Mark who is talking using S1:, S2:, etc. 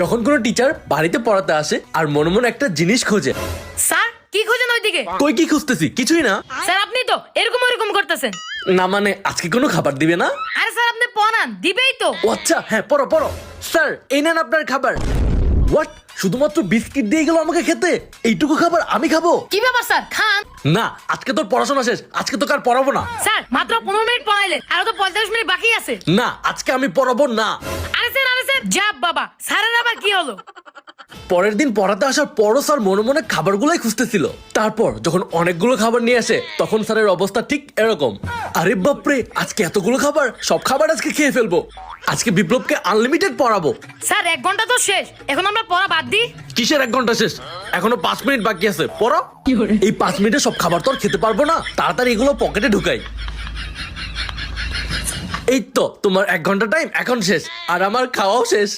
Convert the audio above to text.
S1: যখন কোনো টিচার বাড়িতে পড়াতে আসে আর মনে মনে একটা জিনিস খোঁজে।
S2: স্যার কি খোঁজেন ওইদিকে?
S1: কই কি খুঁজতেছি? কিছুই না
S2: স্যার আপনি তো এরকম ওরকম করতেছেন।
S1: না মানে আজকে কোনো খাবার দিবে না?
S2: আরে স্যার আপনি পড়ান, দিবেই তো।
S1: ও আচ্ছা, হ্যাঁ পড়ো পড়ো। স্যার এই নেন আপনার খাবার। হোয়াট? শুধুমাত্র বিস্কিট দিয়ে গেল আমাকে খেতে? এইটুকু খাবার আমি খাবো?
S2: কি ব্যাপার স্যার, খান।
S1: না, আজকে তোর পড়াশোনা শেষ, আজকে তোকে আর পড়াবো না।
S2: স্যার মাত্র 15 মিনিট পড়াইলেন, আরো তো 45 মিনিট বাকি আছে।
S1: না, আজকে আমি পড়াবো না।
S2: আরে স্যার যা বাবা, স্যারের আবার কি হলো?
S1: পরের দিন পড়াতে আসার পরও স্যার মনে মনে খাবারগুলোই খুঁজতেছিল। তারপর যখন অনেকগুলো খাবার নিয়ে আসে তখন স্যারের অবস্থা ঠিক এরকম। আরে বাপরে, আজকে এতগুলো খাবার, সব খাবার আজকে খেয়ে ফেলবো। আজকে বিপ্লবকে আনলিমিটেড পড়াবো।
S2: স্যার 1 ঘন্টা তো শেষ, এখন আমরা পড়া বাদ দিই।
S1: কিসের 1 ঘন্টা শেষ? এখনো 5 মিনিট বাকি আছে, পড়ো। এই 5 মিনিটে সব খাবার তো আর খেতে পারবো না, তাড়াতাড়ি এগুলো পকেটে ঢুকাই। এই তো তোমার 1 ঘন্টা টাইম এখন শেষ, আর আমার খাওয়াও শেষ।